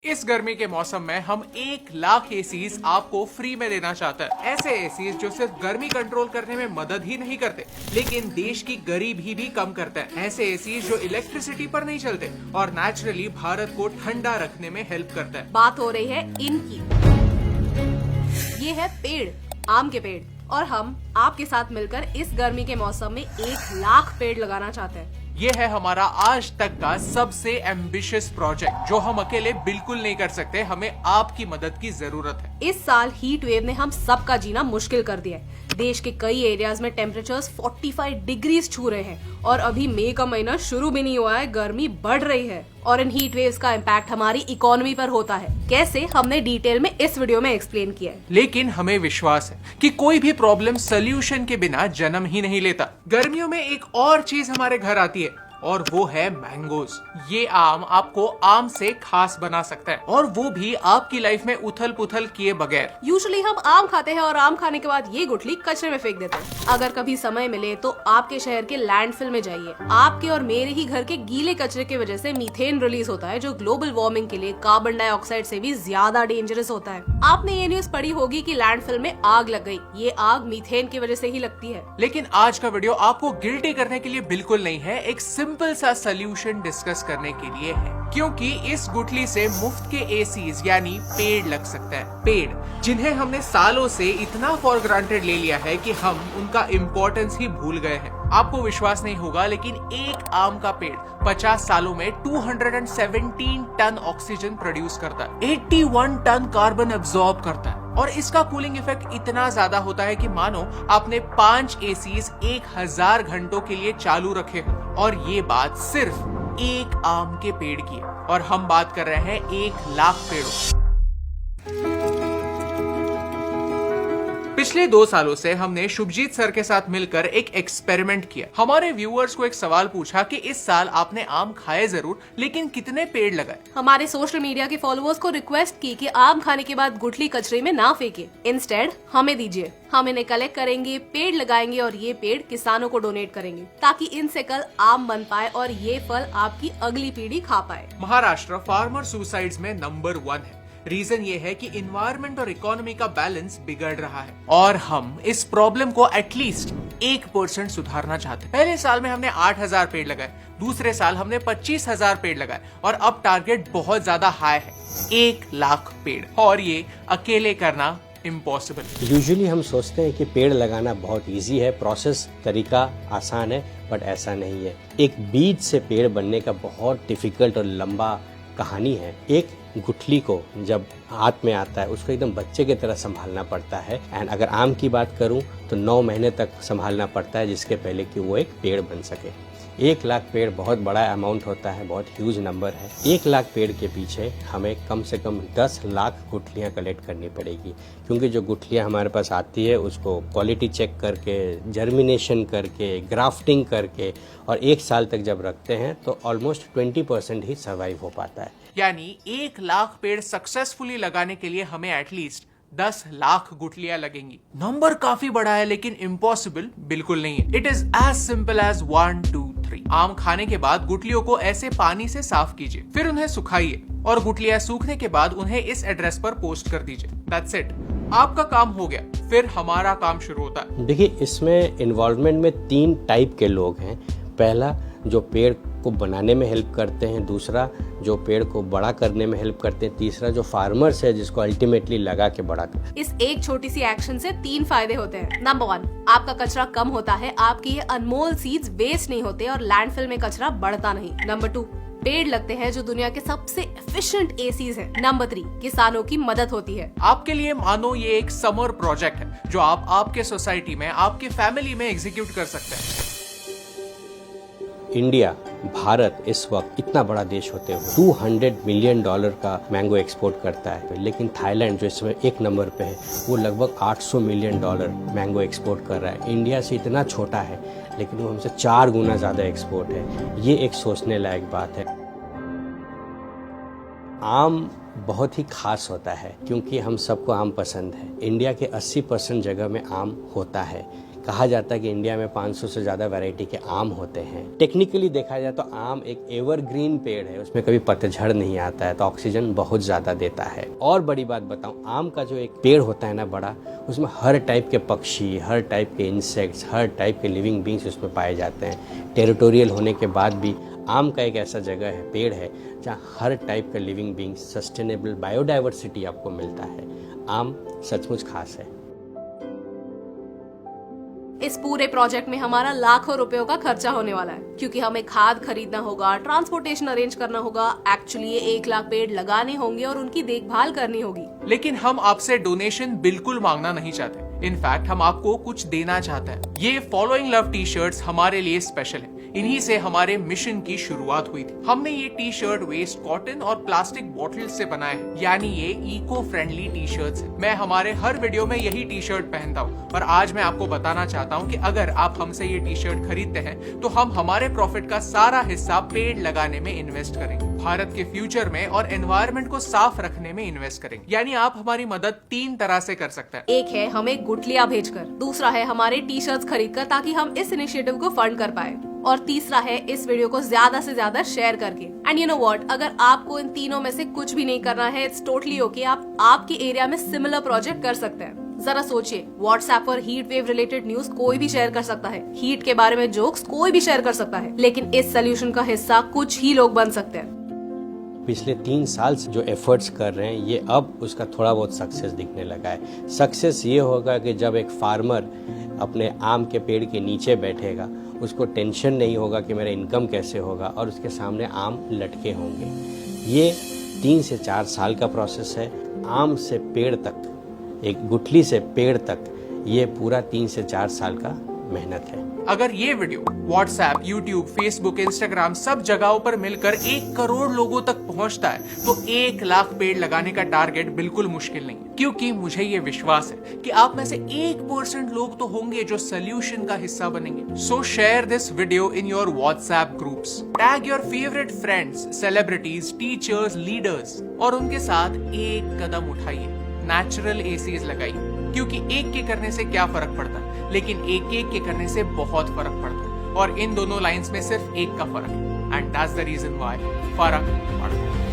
इस गर्मी के मौसम में हम 1 लाख एसीज आपको फ्री में देना चाहते हैं। ऐसे एसीज जो सिर्फ गर्मी कंट्रोल करने में मदद ही नहीं करते, लेकिन देश की गरीबी भी कम करते हैं। ऐसे एसीज जो इलेक्ट्रिसिटी पर नहीं चलते और नेचुरली भारत को ठंडा रखने में हेल्प करते हैं। बात हो रही है इनकी। ये है पेड़, आम के पेड़, और हम आपके साथ मिलकर इस गर्मी के मौसम में 1 लाख पेड़ लगाना चाहते हैं। ये है हमारा आज तक का सबसे एम्बिशियस प्रोजेक्ट, जो हम अकेले बिल्कुल नहीं कर सकते। हमें आपकी मदद की जरूरत है। इस साल हीट वेव ने हम सबका जीना मुश्किल कर दिया है। देश के कई एरियाज में टेम्परेचर्स 45 डिग्रीज छू रहे हैं और अभी मई का महीना शुरू भी नहीं हुआ है, गर्मी बढ़ रही है और इन हीट वेव्स का इम्पैक्ट हमारी इकोनॉमी पर होता है। कैसे, हमने डिटेल में इस वीडियो में एक्सप्लेन किया है। लेकिन हमें विश्वास है कि कोई भी प्रॉब्लम सोल्यूशन के बिना जन्म ही नहीं लेता। गर्मियों में एक और चीज हमारे घर आती है और वो है मैंगोज। ये आम आपको आम से खास बना सकता है, और वो भी आपकी लाइफ में उथल पुथल किए बगैर। यूजुअली हम आम खाते हैं और आम खाने के बाद ये गुठली कचरे में फेंक देते हैं। अगर कभी समय मिले तो आपके शहर के लैंडफिल में जाइए। आपके और मेरे ही घर के गीले कचरे की वजह से मीथेन रिलीज होता है, जो ग्लोबल वार्मिंग के लिए कार्बन डाइऑक्साइड से भी ज्यादा डेंजरस होता है। आपने ये न्यूज पढ़ी होगी कि लैंडफिल में आग लग गई। ये आग मीथेन की वजह से ही लगती है। लेकिन आज का वीडियो आपको गिल्टी करने के लिए बिल्कुल नहीं है, एक सिंपल सा सॉल्यूशन डिस्कस करने के लिए है। क्योंकि इस गुठली से मुफ्त के एसीज यानी पेड़ लग सकता है। पेड़ जिन्हें हमने सालों से इतना फॉर ग्रांटेड ले लिया है कि हम उनका इम्पोर्टेंस ही भूल गए हैं। आपको विश्वास नहीं होगा, लेकिन एक आम का पेड़ 50 सालों में 217 टन ऑक्सीजन प्रोड्यूस करता है, 81 टन कार्बन एब्जॉर्ब करता है, और इसका कूलिंग इफेक्ट इतना ज्यादा होता है कि मानो आपने 5 एसीज 1000 घंटों के लिए चालू रखे हो। और ये बात सिर्फ एक आम के पेड़ की है, और हम बात कर रहे हैं 1 लाख पेड़ों। पिछले 2 सालों से हमने शुभजीत सर के साथ मिलकर एक एक्सपेरिमेंट किया। हमारे व्यूअर्स को एक सवाल पूछा कि इस साल आपने आम खाए जरूर, लेकिन कितने पेड़ लगाए। हमारे सोशल मीडिया के फॉलोअर्स को रिक्वेस्ट की कि आम खाने के बाद गुठली कचरे में ना फेंके, इंस्टेड हमें दीजिए। हम इन्हें कलेक्ट करेंगे, पेड़ लगाएंगे और ये पेड़ किसानों को डोनेट करेंगे, ताकि इनसे कल आम बन पाए और ये फल आपकी अगली पीढ़ी खा पाए। महाराष्ट्र फार्मर सुसाइड्स में नंबर 1 है। रीजन ये है कि इन्वायरमेंट और इकोनॉमी का बैलेंस बिगड़ रहा है, और हम इस प्रॉब्लम को एटलीस्ट 1% सुधारना चाहते हैं। पहले साल में हमने 8000 पेड़ लगाए, दूसरे साल हमने 25,000 पेड़ लगाए, और अब टारगेट बहुत ज्यादा हाई है, 1 लाख पेड़, और ये अकेले करना इम्पॉसिबल। यूजुअली हम सोचते हैं कि पेड़ लगाना बहुत इजी है, प्रोसेस तरीका आसान है, बट ऐसा नहीं है। एक बीज से पेड़ बनने का बहुत डिफिकल्ट और लंबा कहानी है। एक गुठली को जब हाथ में आता है उसको एकदम बच्चे की तरह संभालना पड़ता है। एंड अगर आम की बात करूं तो 9 महीने तक संभालना पड़ता है, जिसके पहले कि वो एक पेड़ बन सके। 1 लाख पेड़ बहुत बड़ा अमाउंट होता है, बहुत ह्यूज नंबर है। 1 लाख पेड़ के पीछे हमें कम से कम 10 लाख गुठलियाँ कलेक्ट करनी पड़ेगी, क्योंकि जो गुठलियाँ हमारे पास आती है उसको क्वालिटी चेक करके, जर्मिनेशन करके, ग्राफ्टिंग करके, और 1 साल तक जब रखते हैं तो ऑलमोस्ट 20% ही सर्वाइव हो पाता है। यानी 1 लाख पेड़ सक्सेसफुली लगाने के लिए हमें एटलीस्ट 10 लाख गुठलियां लगेंगी। नंबर काफी बड़ा है, लेकिन इम्पॉसिबल बिल्कुल नहीं है। It is as simple as 1 2 3। आम खाने के बाद गुठलियों को ऐसे पानी से साफ कीजिए, फिर उन्हें सुखाइए, और गुठलियां सूखने के बाद उन्हें इस एड्रेस पर पोस्ट कर दीजिए। दैट्स इट, आपका काम हो गया। फिर हमारा काम शुरू होता है। देखिए, इसमें इन्वॉल्वमेंट में 3 टाइप के लोग हैं। पहला, जो पेड़ को बनाने में हेल्प करते हैं, दूसरा जो पेड़ को बड़ा करने में हेल्प करते हैं, तीसरा जो फार्मर्स है जिसको अल्टीमेटली लगा के बड़ा कर। इस एक छोटी सी एक्शन से 3 फायदे होते हैं। नंबर 1, आपका कचरा कम होता है, आपके ये अनमोल सीड्स वेस्ट नहीं होते और लैंडफिल में कचरा बढ़ता नहीं। नंबर 2, पेड़ लगते हैं जो दुनिया के सबसे एफिशिएंट एसीज हैं। नंबर 3, किसानों की मदद होती है। आपके लिए मानो ये एक समर प्रोजेक्ट है, जो आप आपके सोसाइटी में, आपके फैमिली में एग्जीक्यूट कर सकते हैं। इंडिया, भारत इस वक्त इतना बड़ा देश होते हुए $200 मिलियन का मैंगो एक्सपोर्ट करता है, लेकिन थाईलैंड जो इसमें 1 नंबर पे है, वो लगभग $800 मिलियन मैंगो एक्सपोर्ट कर रहा है। इंडिया से इतना छोटा है, लेकिन वो हमसे 4 गुना ज़्यादा एक्सपोर्ट है। ये एक सोचने लायक बात है। आम बहुत ही खास होता है, क्योंकि हम सबको आम पसंद है। इंडिया के 80% जगह में आम होता है। कहा जाता है कि इंडिया में 500 से ज़्यादा वैरायटी के आम होते हैं। टेक्निकली देखा जाए तो आम एक एवरग्रीन पेड़ है, उसमें कभी पतझड़ नहीं आता है, तो ऑक्सीजन बहुत ज़्यादा देता है। और बड़ी बात बताऊं, आम का जो एक पेड़ होता है ना बड़ा, उसमें हर टाइप के पक्षी, हर टाइप के इंसेक्ट्स, हर टाइप के लिविंग बींग्स उसमें पाए जाते हैं। टेरिटोरियल होने के बाद भी आम का एक ऐसा जगह है, पेड़ है, जहाँ हर टाइप का लिविंग बींग, सस्टेनेबल बायोडाइवर्सिटी आपको मिलता है। आम सचमुच खास है। इस पूरे प्रोजेक्ट में हमारा लाखों रुपयों का खर्चा होने वाला है, क्योंकि हमें खाद खरीदना होगा, ट्रांसपोर्टेशन अरेंज करना होगा, एक्चुअली ये 1 लाख पेड़ लगाने होंगे और उनकी देखभाल करनी होगी। लेकिन हम आपसे डोनेशन बिल्कुल मांगना नहीं चाहते। इनफैक्ट हम आपको कुछ देना चाहते हैं। ये फॉलोइंग लव टी शर्ट्स हमारे लिए स्पेशल है। इन्हीं से हमारे मिशन की शुरुआत हुई थी। हमने ये टी शर्ट वेस्ट कॉटन और प्लास्टिक बॉटल से बनाए हैं, यानी ये इको फ्रेंडली टी शर्ट्स हैं। मैं हमारे हर वीडियो में यही टी शर्ट पहनता हूँ, पर आज मैं आपको बताना चाहता हूँ कि अगर आप हमसे ये टी शर्ट खरीदते हैं तो हम हमारे प्रॉफिट का सारा हिस्सा पेड़ लगाने में इन्वेस्ट करेंगे, भारत के फ्यूचर में और एनवायरमेंट को साफ रखने में इन्वेस्ट करेंगे। यानी आप हमारी मदद 3 तरह से कर सकते हैं। एक है हमें गुठलियां भेजकर, दूसरा है हमारे टी शर्ट्स खरीदकर ताकि हम इस इनिशिएटिव को फंड कर पाए, और तीसरा है इस वीडियो को ज्यादा से ज्यादा शेयर करके। एंड यू नो व्हाट, अगर आपको इन तीनों में से कुछ भी नहीं करना है, इट्स टोटली ओके। आप आपके एरिया में सिमिलर प्रोजेक्ट कर सकते हैं। जरा सोचिए, व्हाट्सएप पर हीट वेव रिलेटेड न्यूज कोई भी शेयर कर सकता है, हीट के बारे में जोक्स कोई भी शेयर कर सकता है, लेकिन इस सोल्यूशन का हिस्सा कुछ ही लोग बन सकते हैं। पिछले 3 साल से जो एफर्ट्स कर रहे हैं, ये अब उसका थोड़ा बहुत सक्सेस दिखने लगा है। सक्सेस ये होगा कि जब एक फार्मर अपने आम के पेड़ के नीचे बैठेगा, उसको टेंशन नहीं होगा कि मेरा इनकम कैसे होगा, और उसके सामने आम लटके होंगे। ये 3 से 4 साल का प्रोसेस है। आम से पेड़ तक, एक गुठली से पेड़ तक, ये पूरा 3 से 4 साल का मेहनत है। अगर ये video WhatsApp, YouTube, Facebook, Instagram सब जगहों पर मिलकर 1 करोड़ लोगों तक पहुंचता है तो 1 लाख पेड़ लगाने का टारगेट बिल्कुल मुश्किल नहीं, क्योंकि मुझे ये विश्वास है कि आप में से 1% लोग तो होंगे जो सोल्यूशन का हिस्सा बनेंगे। सो share this video in your WhatsApp groups, tag your favourite friends, celebrities, teachers, leaders, और उनके साथ एक कदम उठाइए। नेचुरल एसीज लगाइए, क्योंकि एक के करने से क्या फर्क पड़ता है, लेकिन एक के करने से बहुत फर्क पड़ता है। और इन दोनों लाइंस में सिर्फ एक का फर्क है, and that's the reason why फर्क पड़ता है।